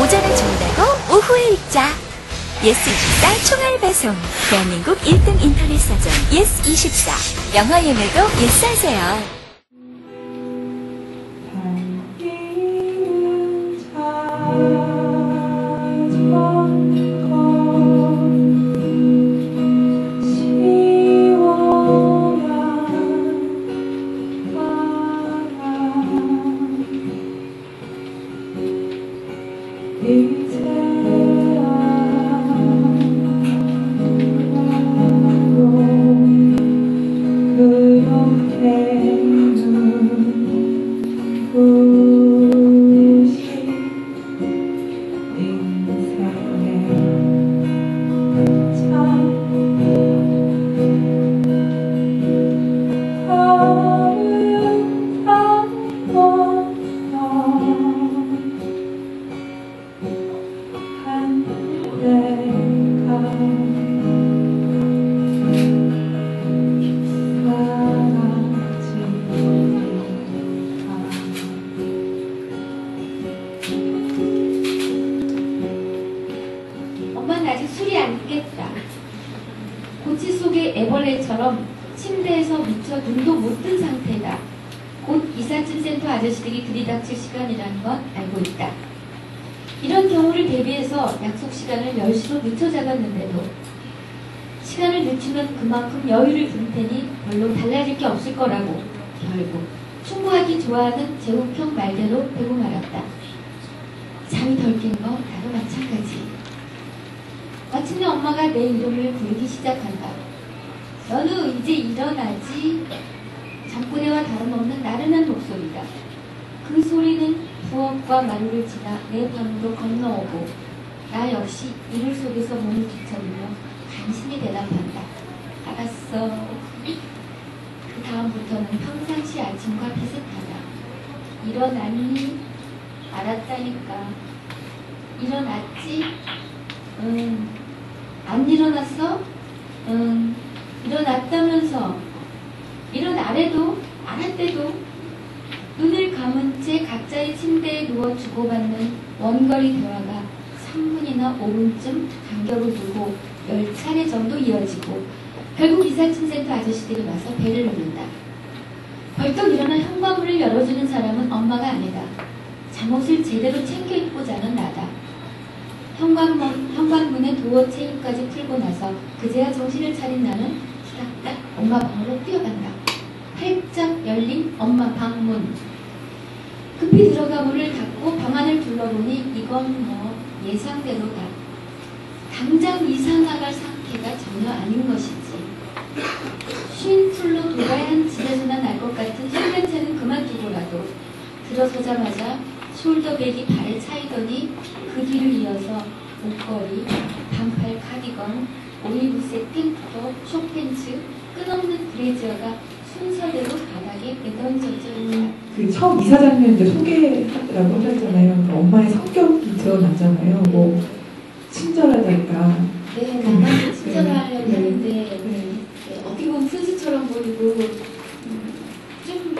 오전에 준다고 오후에 읽자. 예스24 총알 배송. 대한민국 1등 인터넷 사전 예스24. 영화 예매도 예스하세요. 엄마는 아직 술이 안 깼다. 고치 속의 애벌레처럼 침대에서 미처 눈도 못 뜬 상태다. 곧 이삿짐 센터 아저씨들이 들이닥칠 시간이라는 건 알고 있다. 이런 경우를 대비해서 약속 시간을 10시로 늦춰 잡았는데도 시간을 늦추면 그만큼 여유를 부릴 테니 별로 달라질 게 없을 거라고 결국 충고하기 좋아하는 제국형 말대로 되고 말았다. 잠이 덜 깬 건 나도 마찬가지. 마침내 엄마가 내 이름을 부르기 시작한다. 너는 이제 일어나지? 잠꼬대와 다름없는 나른한 목소리다. 그 소리는 부엌과 마루를 지나 내 방으로 건너오고 나 역시 이불 속에서 몸을 뒤척이며 간신히 대답한다. 알았어. 그 다음부터는 평상시 아침과 비슷하다. 일어났니? 알았다니까. 일어났지? 응. 안 일어났어? 응. 일어났다면서. 일어나래도 알았대도. 눈을 감은 채 각자의 침대에 누워 주고받는 원거리 대화가 3분이나 5분쯤 간격을 두고 10차례 정도 이어지고 결국 이삿짐 센터 아저씨들이 와서 배를 누른다. 벌떡 일어나 현관문을 열어주는 사람은 엄마가 아니다. 잠옷을 제대로 챙겨 입고 자는 나다. 현관문에 도어 체인까지 풀고 나서 그제야 정신을 차린 나는 후닥닥 엄마 방으로 뛰어간다. 활짝 열린 엄마 방문. 급히 들어가 문을 닫고 방 안을 둘러보니 이건 뭐 예상대로다. 당장 이사 나갈 상태가 전혀 아닌 것이지. 쉰 풀로 돌아야 집에서나 날 것 같은 혈냄새는 그만두고라도 들어서자마자 숄더백이 발에 차이더니 그 뒤를 이어서 목걸이, 반팔 카디건, 올리브색 탱크톱, 숏팬츠, 끝없는 브래지어가 순서대로 바닥에 내던져져 있다. 그 처음 이사장님 때 소개라고 하셨잖아요. 그러니까 엄마의 성격이 드러났잖아요. 뭐 친절하다니까. 네, 나만 친절하려고 하는데 어떻게 보면 순수처럼 보이고 좀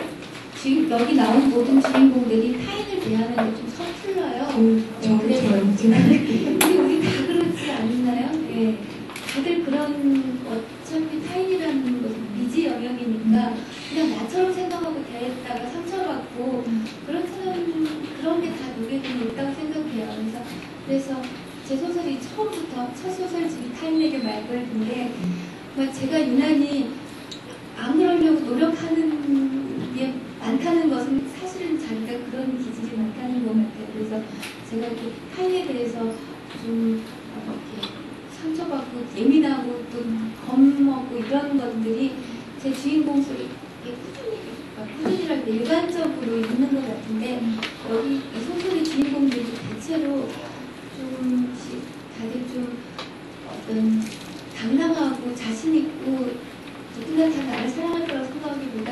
지금 여기 나온 모든 주인공들이 타인을 대하는 게 좀 서툴러요. 우리 다 그렇지 않나요? 네. 다들 그런 어차피 타인이라는 것은 미지 영역이니까 그냥 나처럼 생각하고 대했다가 상처받고 그런 게 다 누구에게는 있다고 생각해요. 그래서 제 소설이 처음부터 첫 소설집이 타인에게 말걸인데 제가 유난히 안 그러려고 노력하는 게 많다는 것은 사실은 자기가 그런 기질이 많다는 것 같아요. 그래서 제가 이렇게 타인에 대해서 좀 이렇게 상처받고 예민하고 또 겁먹고 이런 것들이 제 주인공 속에 꾸준히랄 때 일반적으로 있는 것 같은데 여기 이 소설의 주인공들이 대체로 좀씩 다들 좀 어떤 당당하고 자신있고 누군가 다 나를 사랑할 거라고 생각하기보다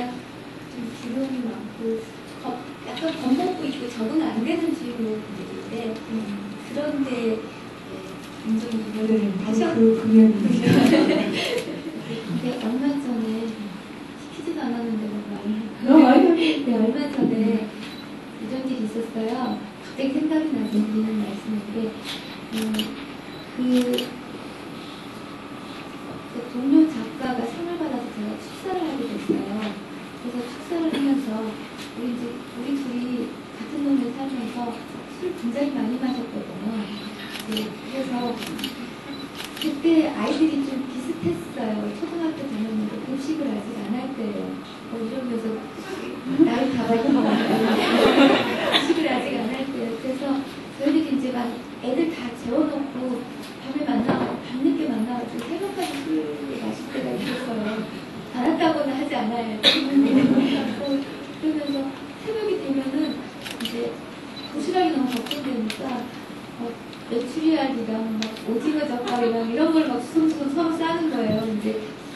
좀 두려움이 많고 약간 겁먹고 있고 적응 안 되는 주인공들인데 그런데 굉장히 이거를 다시 근데 얼마 전에 시키지도 않았는데 네, 얼마 전에 이런 일이 있었어요. 갑자기 생각이 나서 드리는 말씀인데, 그 동료 작가가 상을 받아서 제가 축사를 하게 됐어요. 그래서 축사를 하면서 우리 둘이 같은 동네 살면서 술 굉장히 많이 마셨거든요. 네, 그래서 그때 아이들이 좀 비슷했어요. 초등학교 다녔는데 급식을 아직 안 할 때예요. 이러면서 나를 다 밝혀먹었는데 급식을 아직 안 할 때예요. 그래서 저희들이 이제 막 애들 다 재워놓고 밤늦게 만나가지고 새벽까지 술을 마실 때가 있었어요. 안 한다고는 하지 않아요. 그러면서 새벽이 되면은 이제 도시락이 너무 걱정되니까 메추리알이랑 막 오징어 젓갈이랑 이런 걸 막 수성수성 서로 싸는 거예요. 이제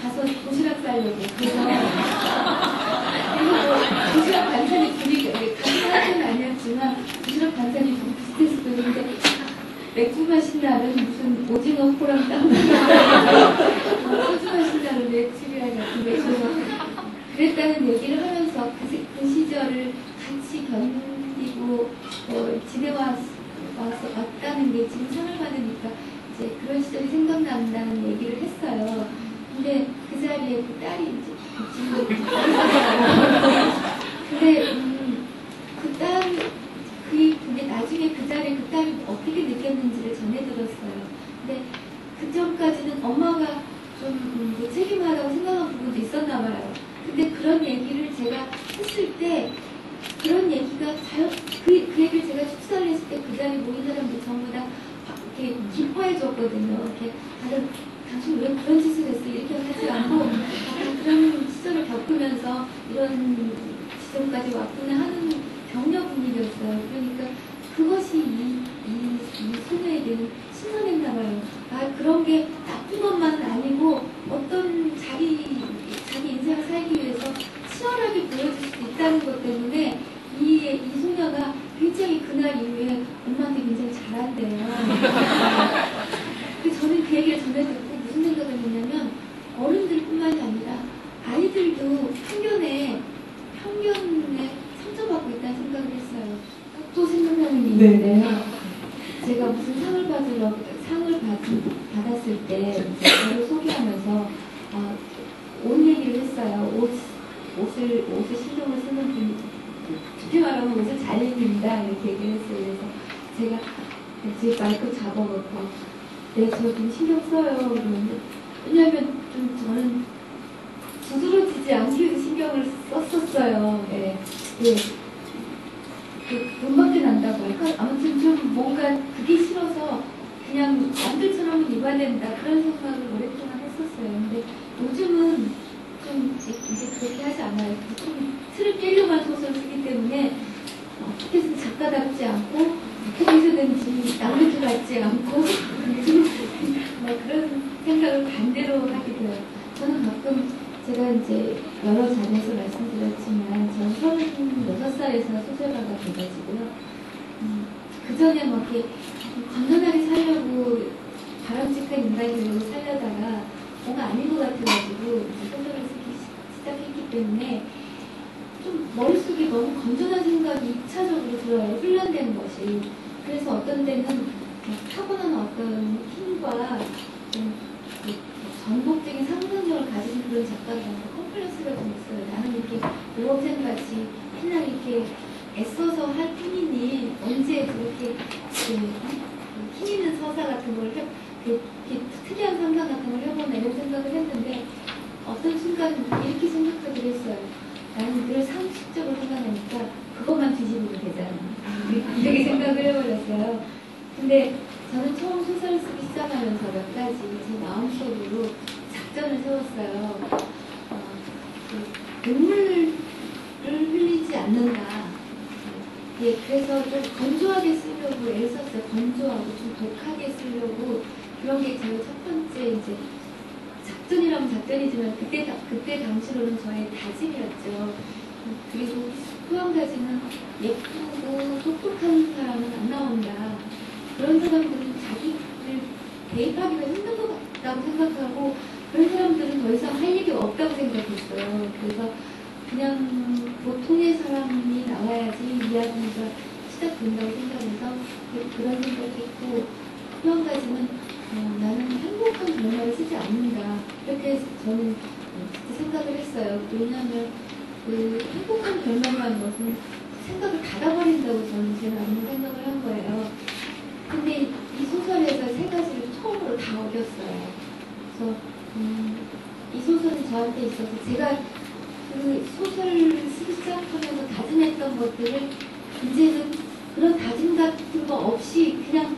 가서 도시락 싸려고. 그래서 도시락 반찬이 둘이 같은 학교는 아니었지만 도시락 반찬이 좀 비슷했어요. 근데 맥주 마신 날은 무슨 오징어 포랑 땀 소주 마신 날은 메추리알 같은 맥주 그랬다는 얘기를 하면서 그 시절을 같이 견디고 왔다는 게 지금 상을 받으니까 이제 그런 시절이 생각난다는 얘기를 했어요. 근데 그 자리에 그 딸이 이제 근데 근데 나중에 그 자리에 그 딸이 어떻게 느꼈는지를 전해 들었어요. 근데 그 전까지는 엄마가 좀 무책임하다고 생각한 부분도 있었나 봐요. 근데 그런 얘기를 제가 했을 때 그런 얘기가 그 얘기를 제가 축사를 했을 때 그 자리에 모인 사람들 전부 다 이렇게 기뻐해 줬거든요. 이렇게 다들 당신 왜 그런 짓을 했어? 이렇게 하지 않고 그런 시절을 겪으면서 이런 지점까지 왔구나 하는 격려 분위기였어요. 그러니까 그것이 이 소녀에게는 신선했나 봐요. 그런 게 나쁜 것만은 아니고 어떤 자기 인생을 살기 위해서 치열하게 보여줄 수도 있다는 것 때문에 이 소녀가 굉장히 그날 이후에 엄마한테 굉장히 잘한대요. 저는 그 얘기를 전해 듣고 무슨 생각을 했냐면 어른들뿐만이 아니라 아이들도 편견에 상처받고 있다는 생각을 했어요. 또 생각나는 게 있는데요. 제가 무슨 상을 받았을 때 저를 소개하면서 옷 얘기를 했어요. 옷을 신경을 쓰는 분이 쉽게 말하면 옷을 잘 입는다 이렇게 얘기를 했어요. 그래서 제가 제 마이크 잡아놓고 저 좀 신경 써요. 그러는데 왜냐하면 좀 저는 두드러지지 않기 위해서 신경을 썼었어요. 네. 돈밖에 난다고 할까? 아무튼 좀 뭔가 그게 싫어서 그냥 남들처럼 입어야 된다 그런 생각을 오랫동안 했었어요. 근데 요즘은 좀 이제 그렇게 하지 않아요. 좀 틀을 깨려만 소설을 쓰기 때문에 어떻게 해서 작가답지 않고 어떻게 해서든지 남들 같지 않고 그런 생각을 반대로 하게 돼요. 저는 가끔 제가 이제 여러 자리에서 말씀드렸지만 저는 36살에서 소설가가 돼가지고요. 그 전에 막 이렇게 건전하게 살려고 바람직한 인간이 되려고 살려다가 뭔가 아닌 것 같아가지고 소설을 쓰기 시작했기 때문에 좀 머릿속에 너무 건전한 생각이 2차적으로 들어요. 훈련되는 것이. 그래서 어떤 때는 타고난 어떤 힘과 전복적인 상상력을 가진 그런 작가들한테 컴플렉스가 좀 있어요. 나는 이렇게 모험생같이 맨날 이렇게 애써서 할 뿐이니 언제 그렇게 힘 있는 서사 같은 걸 특이한 상상 같은 걸 해보나 이런 생각을 했는데 어떤 순간 이렇게 생각하기로 했어요. 나는 늘 상식적으로 생각하니까 그것만 뒤집으면 되잖아. 이렇게 생각을 해버렸어요. 근데 저는 처음 소설을 쓰기 시작하면서 몇 가지 제 마음속으로 작전을 세웠어요. 눈물을 흘리지 않는다. 예, 그래서 좀 건조하게 쓰려고 애를 썼어요. 건조하고 좀 독하게 쓰려고 그런 게 제가 첫 번째 이제 작전이라면 작전이지만 그때 당시로는 저의 다짐이었죠. 그리고 또 한 가지는 예쁘고 똑똑한 사람은 안 나온다. 그런 사람들은 자기를 대입하기가 힘든 것 같다고 생각하고 그런 사람들은 더 이상 할 얘기가 없다고 생각했어요. 그래서 그냥 보통의 사람이 나와야지 이야기가 시작된다고 생각해서 그런 생각했고 또 한 가지는 나는 행복한 결말을 쓰지 않는다 이렇게 저는 생각을 했어요. 왜냐하면 그 행복한 결말만 무슨 생각을 닫아버린다고 저는 제가 생각을 한 거예요. 근데 이 소설에서 세 가지를 처음으로 다 어겼어요. 그래서 이 소설은 저한테 있어서 제가 그 소설을 쓰기 시작하면서 다짐했던 것들을 이제는 그런 다짐 같은 거 없이 그냥